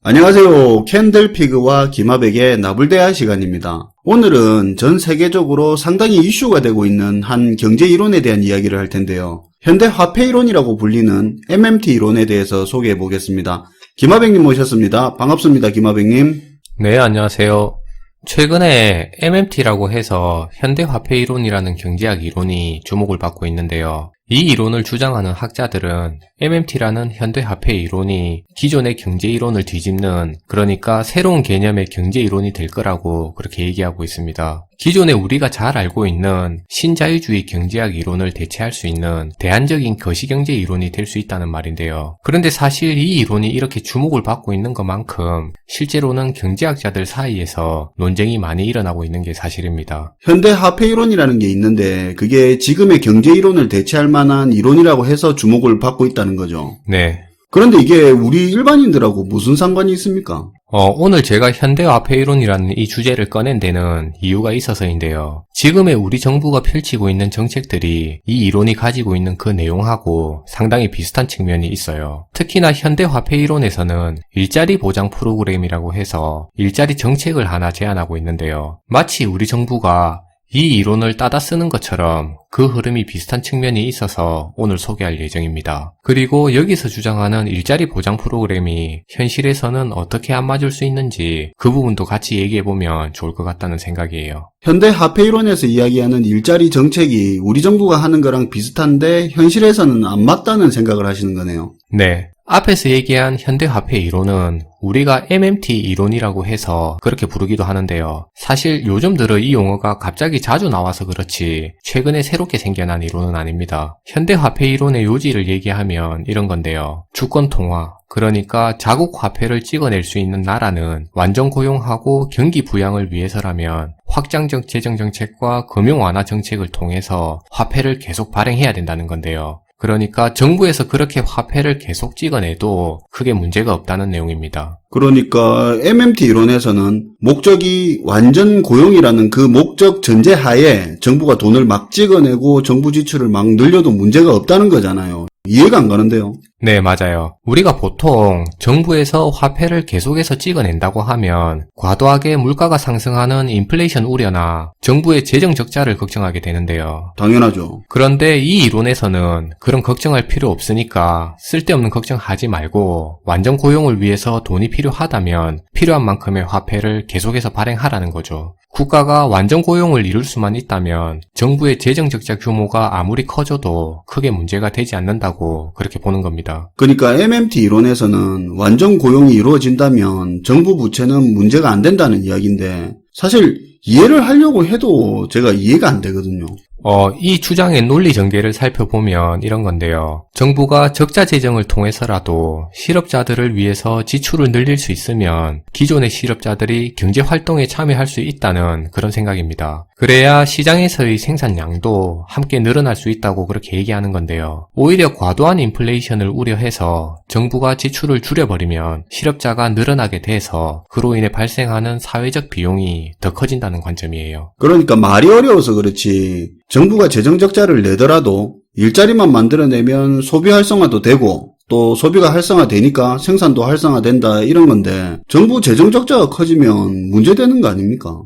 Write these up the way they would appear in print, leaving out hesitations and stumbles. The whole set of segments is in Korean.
안녕하세요. 캔들피그와 기마백의 나불대화 시간입니다. 오늘은 전 세계적으로 상당히 이슈가 되고 있는 한 경제 이론에 대한 이야기를 할 텐데요. 현대 화폐 이론이라고 불리는 MMT 이론에 대해서 소개해 보겠습니다. 기마백님 모셨습니다. 반갑습니다. 기마백님. 네, 안녕하세요. 최근에 MMT라고 해서 현대화폐 이론이라는 경제학 이론이 주목을 받고 있는데요. 이 이론을 주장하는 학자들은 MMT라는 현대화폐 이론이 기존의 경제 이론을 뒤집는, 그러니까 새로운 개념의 경제 이론이 될 거라고 그렇게 얘기하고 있습니다. 기존에 우리가 잘 알고 있는 신자유주의 경제학 이론을 대체할 수 있는 대안적인 거시경제 이론이 될 수 있다는 말인데요. 그런데 사실 이 이론이 이렇게 주목을 받고 있는 것만큼 실제로는 경제학자들 사이에서 논쟁이 많이 일어나고 있는 게 사실입니다. 현대 화폐 이론이라는 게 있는데 그게 지금의 경제 이론을 대체할 만한 이론이라고 해서 주목을 받고 있다는 거죠. 네. 그런데 이게 우리 일반인들하고 무슨 상관이 있습니까? 오늘 제가 현대화폐 이론이라는 이 주제를 꺼낸 데는 이유가 있어서인데요. 지금의 우리 정부가 펼치고 있는 정책들이 이 이론이 가지고 있는 그 내용하고 상당히 비슷한 측면이 있어요. 특히나 현대화폐 이론에서는 일자리 보장 프로그램이라고 해서 일자리 정책을 하나 제안하고 있는데요. 마치 우리 정부가 이 이론을 따다 쓰는 것처럼 그 흐름이 비슷한 측면이 있어서 오늘 소개할 예정입니다. 그리고 여기서 주장하는 일자리 보장 프로그램이 현실에서는 어떻게 안 맞을 수 있는지 그 부분도 같이 얘기해보면 좋을 것 같다는 생각이에요. 현대 화폐 이론에서 이야기하는 일자리 정책이 우리 정부가 하는 거랑 비슷한데 현실에서는 안 맞다는 생각을 하시는 거네요. 네. 앞에서 얘기한 현대화폐 이론은 우리가 MMT 이론이라고 해서 그렇게 부르기도 하는데요. 사실 요즘 들어 이 용어가 갑자기 자주 나와서 그렇지 최근에 새롭게 생겨난 이론은 아닙니다. 현대화폐 이론의 요지를 얘기하면 이런 건데요. 주권 통화, 그러니까 자국 화폐를 찍어낼 수 있는 나라는 완전 고용하고 경기 부양을 위해서라면 확장적 재정 정책과 금융 완화 정책을 통해서 화폐를 계속 발행해야 된다는 건데요. 그러니까 정부에서 그렇게 화폐를 계속 찍어내도 크게 문제가 없다는 내용입니다. 그러니까 MMT 이론에서는 목적이 완전 고용이라는 그 목적 전제하에 정부가 돈을 막 찍어내고 정부 지출을 막 늘려도 문제가 없다는 거잖아요. 이해가 안 가는데요. 네, 맞아요. 우리가 보통 정부에서 화폐를 계속해서 찍어낸다고 하면 과도하게 물가가 상승하는 인플레이션 우려나 정부의 재정 적자를 걱정하게 되는데요. 당연하죠. 그런데 이 이론에서는 그런 걱정할 필요 없으니까 쓸데없는 걱정하지 말고 완전 고용을 위해서 돈이 필요하다면 필요한 만큼의 화폐를 계속해서 발행하라는 거죠. 국가가 완전 고용을 이룰 수만 있다면 정부의 재정 적자 규모가 아무리 커져도 크게 문제가 되지 않는다고 그렇게 보는 겁니다. 그러니까 MMT 이론에서는 완전 고용이 이루어진다면 정부 부채는 문제가 안 된다는 이야기인데 사실 이해를 하려고 해도 제가 이해가 안 되거든요. 이 주장의 논리 전개를 살펴보면 이런 건데요. 정부가 적자 재정을 통해서라도 실업자들을 위해서 지출을 늘릴 수 있으면 기존의 실업자들이 경제 활동에 참여할 수 있다는 그런 생각입니다. 그래야 시장에서의 생산량도 함께 늘어날 수 있다고 그렇게 얘기하는 건데요. 오히려 과도한 인플레이션을 우려해서 정부가 지출을 줄여버리면 실업자가 늘어나게 돼서 그로 인해 발생하는 사회적 비용이 더 커진다는 관점이에요. 그러니까 말이 어려워서 그렇지 정부가 재정 적자를 내더라도 일자리만 만들어내면 소비 활성화도 되고 또 소비가 활성화되니까 생산도 활성화된다 이런 건데 정부 재정 적자가 커지면 문제되는 거 아닙니까?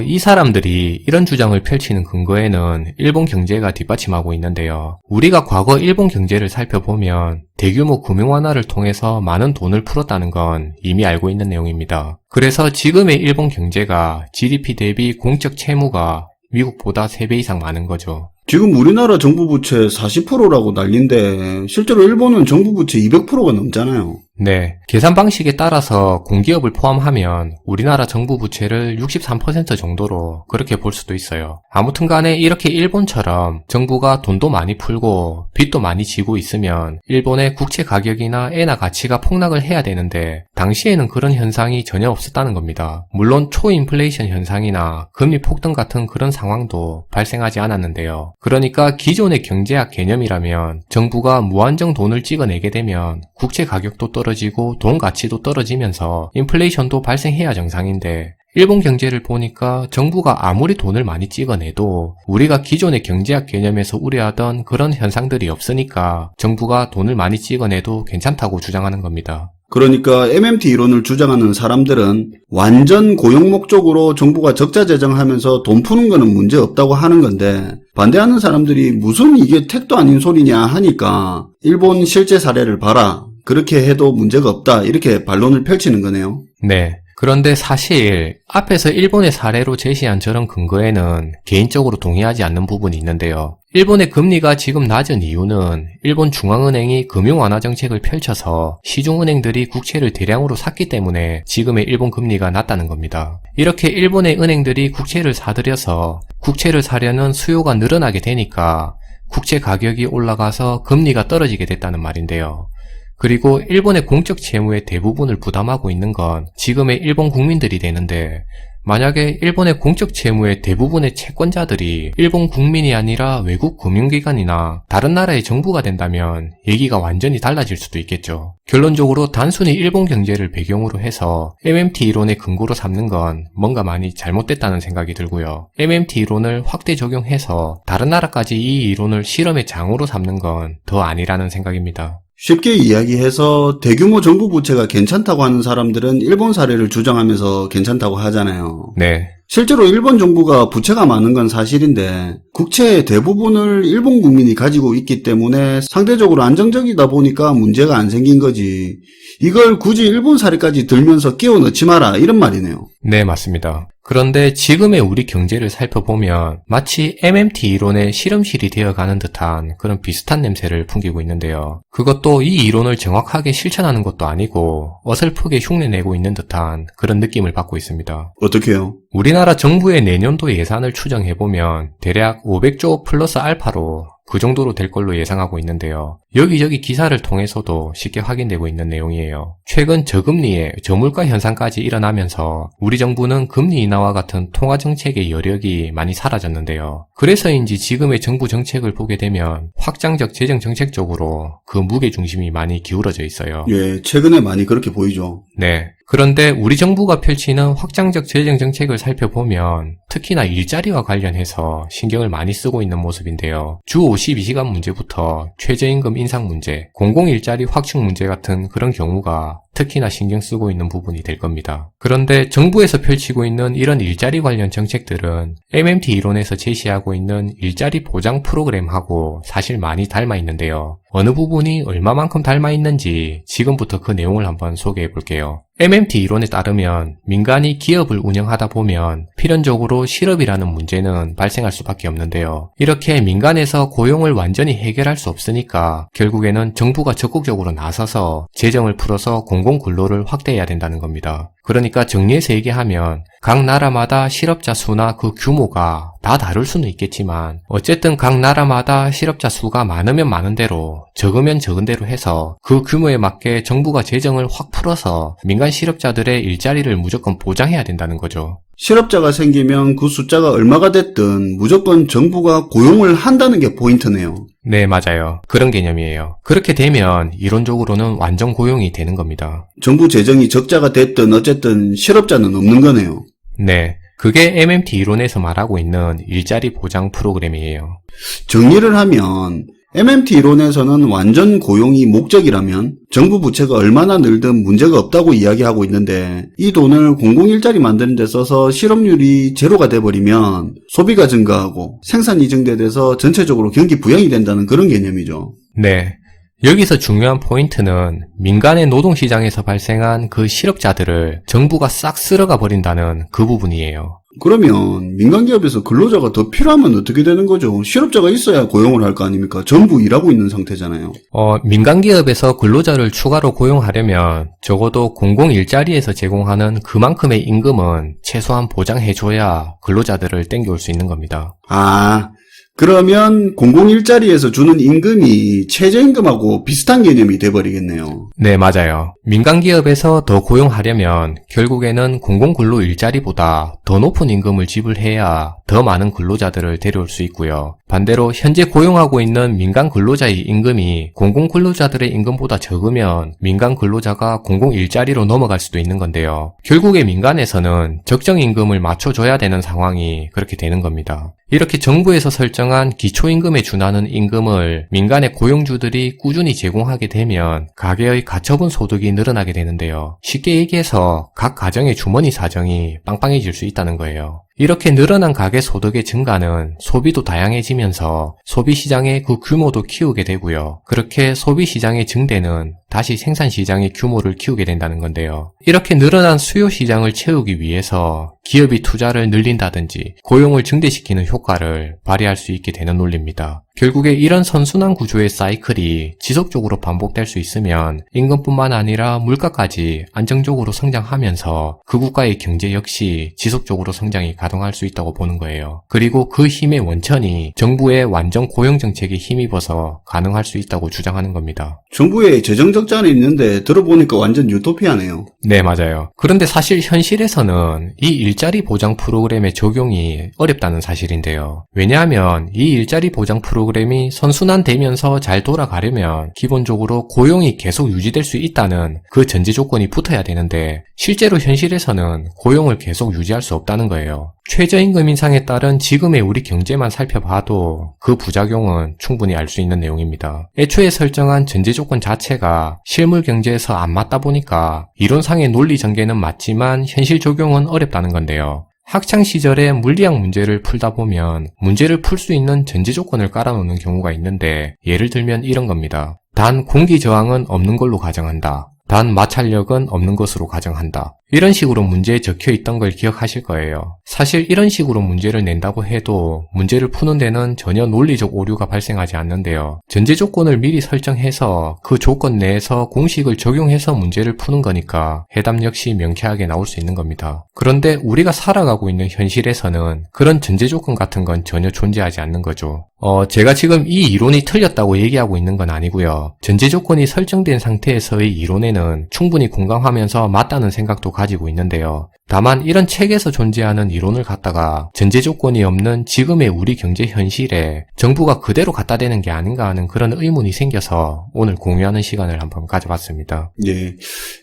이 사람들이 이런 주장을 펼치는 근거에는 일본 경제가 뒷받침하고 있는데요. 우리가 과거 일본 경제를 살펴보면 대규모 금융 완화를 통해서 많은 돈을 풀었다는 건 이미 알고 있는 내용입니다. 그래서 지금의 일본 경제가 GDP 대비 공적 채무가 미국보다 3배 이상 많은 거죠. 지금 우리나라 정부 부채 40%라고 난리인데 실제로 일본은 정부 부채 200%가 넘잖아요. 네. 계산 방식에 따라서 공기업을 포함하면 우리나라 정부 부채를 63% 정도로 그렇게 볼 수도 있어요. 아무튼 간에 이렇게 일본처럼 정부가 돈도 많이 풀고 빚도 많이 지고 있으면 일본의 국채 가격이나 엔화 가치가 폭락을 해야 되는데 당시에는 그런 현상이 전혀 없었다는 겁니다. 물론 초인플레이션 현상이나 금리 폭등 같은 그런 상황도 발생하지 않았는데요. 그러니까 기존의 경제학 개념이라면 정부가 무한정 돈을 찍어내게 되면 국채 가격도 떨어지고 돈 가치도 떨어지면서 인플레이션도 발생해야 정상인데 일본 경제를 보니까 정부가 아무리 돈을 많이 찍어내도 우리가 기존의 경제학 개념에서 우려하던 그런 현상들이 없으니까 정부가 돈을 많이 찍어내도 괜찮다고 주장하는 겁니다. 그러니까 MMT 이론을 주장하는 사람들은 완전 고용 목적으로 정부가 적자 재정하면서 돈 푸는 거는 문제 없다고 하는 건데, 반대하는 사람들이 무슨 이게 택도 아닌 소리냐 하니까 일본 실제 사례를 봐라, 그렇게 해도 문제가 없다, 이렇게 반론을 펼치는 거네요. 네. 그런데 사실 앞에서 일본의 사례로 제시한 저런 근거에는 개인적으로 동의하지 않는 부분이 있는데요. 일본의 금리가 지금 낮은 이유는 일본 중앙은행이 금융 완화 정책을 펼쳐서 시중은행들이 국채를 대량으로 샀기 때문에 지금의 일본 금리가 낮다는 겁니다. 이렇게 일본의 은행들이 국채를 사들여서 국채를 사려는 수요가 늘어나게 되니까 국채 가격이 올라가서 금리가 떨어지게 됐다는 말인데요. 그리고 일본의 공적 채무의 대부분을 부담하고 있는 건 지금의 일본 국민들이 되는데, 만약에 일본의 공적 채무의 대부분의 채권자들이 일본 국민이 아니라 외국 금융기관이나 다른 나라의 정부가 된다면 얘기가 완전히 달라질 수도 있겠죠. 결론적으로 단순히 일본 경제를 배경으로 해서 MMT 이론의 근거로 삼는 건 뭔가 많이 잘못됐다는 생각이 들고요. MMT 이론을 확대 적용해서 다른 나라까지 이 이론을 실험의 장으로 삼는 건 더 아니라는 생각입니다. 쉽게 이야기해서 대규모 정부 부채가 괜찮다고 하는 사람들은 일본 사례를 주장하면서 괜찮다고 하잖아요. 네. 실제로 일본 정부가 부채가 많은 건 사실인데 국채의 대부분을 일본 국민이 가지고 있기 때문에 상대적으로 안정적이다 보니까 문제가 안 생긴 거지, 이걸 굳이 일본 사례까지 들면서 끼워 넣지 마라, 이런 말이네요. 네, 맞습니다. 그런데 지금의 우리 경제를 살펴보면 마치 MMT 이론의 실험실이 되어가는 듯한 그런 비슷한 냄새를 풍기고 있는데요. 그것도 이 이론을 정확하게 실천하는 것도 아니고 어설프게 흉내내고 있는 듯한 그런 느낌을 받고 있습니다. 어떻게요? 우리나라 정부의 내년도 예산을 추정해보면 대략 500조 플러스 알파로 그 정도로 될 걸로 예상하고 있는데요. 여기저기 기사를 통해서도 쉽게 확인되고 있는 내용이에요. 최근 저금리에 저물가 현상까지 일어나면서 우리 정부는 금리 인하와 같은 통화정책의 여력이 많이 사라졌는데요. 그래서인지 지금의 정부 정책을 보게 되면 확장적 재정 정책 쪽으로 그 무게중심이 많이 기울어져 있어요. 예, 최근에 많이 그렇게 보이죠. 네. 그런데 우리 정부가 펼치는 확장적 재정 정책을 살펴보면 특히나 일자리와 관련해서 신경을 많이 쓰고 있는 모습인데요. 주 52시간 문제부터 최저임금 인상 문제, 공공일자리 확충 문제 같은 그런 경우가 특히나 신경 쓰고 있는 부분이 될 겁니다. 그런데 정부에서 펼치고 있는 이런 일자리 관련 정책들은 MMT 이론에서 제시하고 있는 일자리 보장 프로그램하고 사실 많이 닮아 있는데요. 어느 부분이 얼마만큼 닮아 있는지 지금부터 그 내용을 한번 소개해 볼게요. MMT 이론에 따르면 민간이 기업을 운영하다 보면 필연적으로 실업이라는 문제는 발생할 수밖에 없는데요. 이렇게 민간에서 고용을 완전히 해결할 수 없으니까 결국에는 정부가 적극적으로 나서서 재정을 풀어서 공공근로를 확대해야 된다는 겁니다. 그러니까 정리해서 얘기하면 각 나라마다 실업자 수나 그 규모가 다 다를 수는 있겠지만 어쨌든 각 나라마다 실업자 수가 많으면 많은 대로 적으면 적은 대로 해서 그 규모에 맞게 정부가 재정을 확 풀어서 민간 실업자들의 일자리를 무조건 보장해야 된다는 거죠. 실업자가 생기면 그 숫자가 얼마가 됐든 무조건 정부가 고용을 한다는 게 포인트네요. 네, 맞아요. 그런 개념이에요. 그렇게 되면 이론적으로는 완전 고용이 되는 겁니다. 정부 재정이 적자가 됐든 어쨌든 실업자는 없는 거네요. 네. 그게 MMT 이론에서 말하고 있는 일자리 보장 프로그램이에요. 정리를 하면 MMT 이론에서는 완전 고용이 목적이라면 정부 부채가 얼마나 늘든 문제가 없다고 이야기하고 있는데, 이 돈을 공공일자리 만드는 데 써서 실업률이 제로가 돼버리면 소비가 증가하고 생산이 증대돼서 전체적으로 경기 부양이 된다는 그런 개념이죠. 네. 여기서 중요한 포인트는 민간의 노동시장에서 발생한 그 실업자들을 정부가 싹 쓸어가 버린다는 그 부분이에요. 그러면 민간기업에서 근로자가 더 필요하면 어떻게 되는 거죠? 실업자가 있어야 고용을 할 거 아닙니까? 전부 일하고 있는 상태잖아요. 민간기업에서 근로자를 추가로 고용하려면 적어도 공공일자리에서 제공하는 그만큼의 임금은 최소한 보장해줘야 근로자들을 땡겨올 수 있는 겁니다. 그러면 공공일자리에서 주는 임금이 최저임금하고 비슷한 개념이 돼버리겠네요. 네, 맞아요. 민간기업에서 더 고용하려면 결국에는 공공근로 일자리보다 더 높은 임금을 지불해야 더 많은 근로자들을 데려올 수 있고요. 반대로 현재 고용하고 있는 민간 근로자의 임금이 공공근로자들의 임금보다 적으면 민간 근로자가 공공일자리로 넘어갈 수도 있는 건데요. 결국에 민간에서는 적정 임금을 맞춰줘야 되는 상황이 그렇게 되는 겁니다. 이렇게 정부에서 설정한 기초임금에 준하는 임금을 민간의 고용주들이 꾸준히 제공하게 되면 가계의 가처분 소득이 늘어나게 되는데요. 쉽게 얘기해서 각 가정의 주머니 사정이 빵빵해질 수 있다는 거예요. 이렇게 늘어난 가계 소득의 증가는 소비도 다양해지면서 소비시장의 그 규모도 키우게 되고요. 그렇게 소비시장의 증대는 다시 생산시장의 규모를 키우게 된다는 건데요. 이렇게 늘어난 수요시장을 채우기 위해서 기업이 투자를 늘린다든지 고용을 증대시키는 효과를 발휘할 수 있게 되는 논리입니다. 결국에 이런 선순환 구조의 사이클이 지속적으로 반복될 수 있으면 임금뿐만 아니라 물가까지 안정적으로 성장하면서 그 국가의 경제 역시 지속적으로 성장이 가동할 수 있다고 보는 거예요. 그리고 그 힘의 원천이 정부의 완전 고용정책에 힘입어서 가능할 수 있다고 주장하는 겁니다. 정부에 재정적자는 있는데 들어보니까 완전 유토피아네요. 네, 맞아요. 그런데 사실 현실에서는 이 일자리 보장 프로그램의 적용이 어렵다는 사실인데요. 왜냐하면 이 일자리 보장 프로그램이 선순환되면서 잘 돌아가려면 기본적으로 고용이 계속 유지될 수 있다는 그 전제 조건이 붙어야 되는데 실제로 현실에서는 고용을 계속 유지할 수 없다는 거예요. 최저임금 인상에 따른 지금의 우리 경제만 살펴봐도 그 부작용은 충분히 알 수 있는 내용입니다. 애초에 설정한 전제 조건 자체가 실물 경제에서 안 맞다 보니까 이론상의 논리 전개는 맞지만 현실 적용은 어렵다는 건데요. 학창 시절에 물리학 문제를 풀다 보면 문제를 풀 수 있는 전제 조건을 깔아놓는 경우가 있는데 예를 들면 이런 겁니다. 단 공기 저항은 없는 걸로 가정한다. 단 마찰력은 없는 것으로 가정한다. 이런 식으로 문제에 적혀 있던 걸 기억하실 거예요. 사실 이런 식으로 문제를 낸다고 해도 문제를 푸는 데는 전혀 논리적 오류가 발생하지 않는데요. 전제 조건을 미리 설정해서 그 조건 내에서 공식을 적용해서 문제를 푸는 거니까 해답 역시 명쾌하게 나올 수 있는 겁니다. 그런데 우리가 살아가고 있는 현실에서는 그런 전제 조건 같은 건 전혀 존재하지 않는 거죠. 제가 지금 이 이론이 틀렸다고 얘기하고 있는 건 아니고요. 전제 조건이 설정된 상태에서의 이론에는 충분히 공감하면서 맞다는 생각도 가지고 있는데요. 다만 이런 책에서 존재하는 이론을 갖다가 전제 조건이 없는 지금의 우리 경제 현실에 정부가 그대로 갖다 대는 게 아닌가 하는 그런 의문이 생겨서 오늘 공유하는 시간을 한번 가져봤습니다. 예.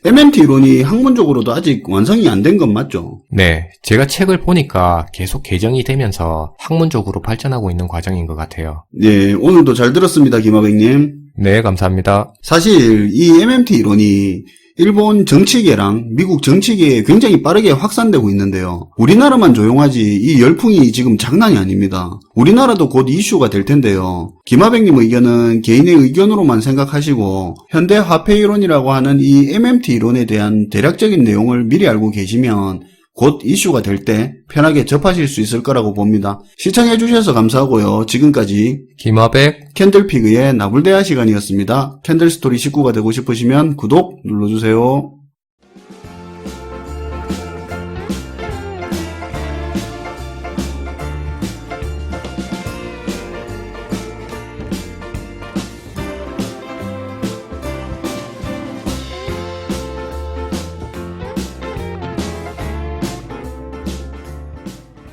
MMT 이론이 학문적으로도 아직 완성이 안 된 건 맞죠? 네, 제가 책을 보니까 계속 개정이 되면서 학문적으로 발전하고 있는 과정인 것 같아요. 예, 오늘도 잘 들었습니다, 김하백님. 네, 감사합니다. 사실 이 MMT 이론이 일본 정치계랑 미국 정치계에 굉장히 빠르게 확산되고 있는데요. 우리나라만 조용하지 이 열풍이 지금 장난이 아닙니다. 우리나라도 곧 이슈가 될 텐데요. 김하백님 의견은 개인의 의견으로만 생각하시고 현대 화폐 이론이라고 하는 이 MMT 이론에 대한 대략적인 내용을 미리 알고 계시면 곧 이슈가 될 때 편하게 접하실 수 있을 거라고 봅니다. 시청해주셔서 감사하고요. 지금까지 김하백 캔들피그의 나불대화 시간이었습니다. 캔들스토리 식구가 되고 싶으시면 구독 눌러주세요.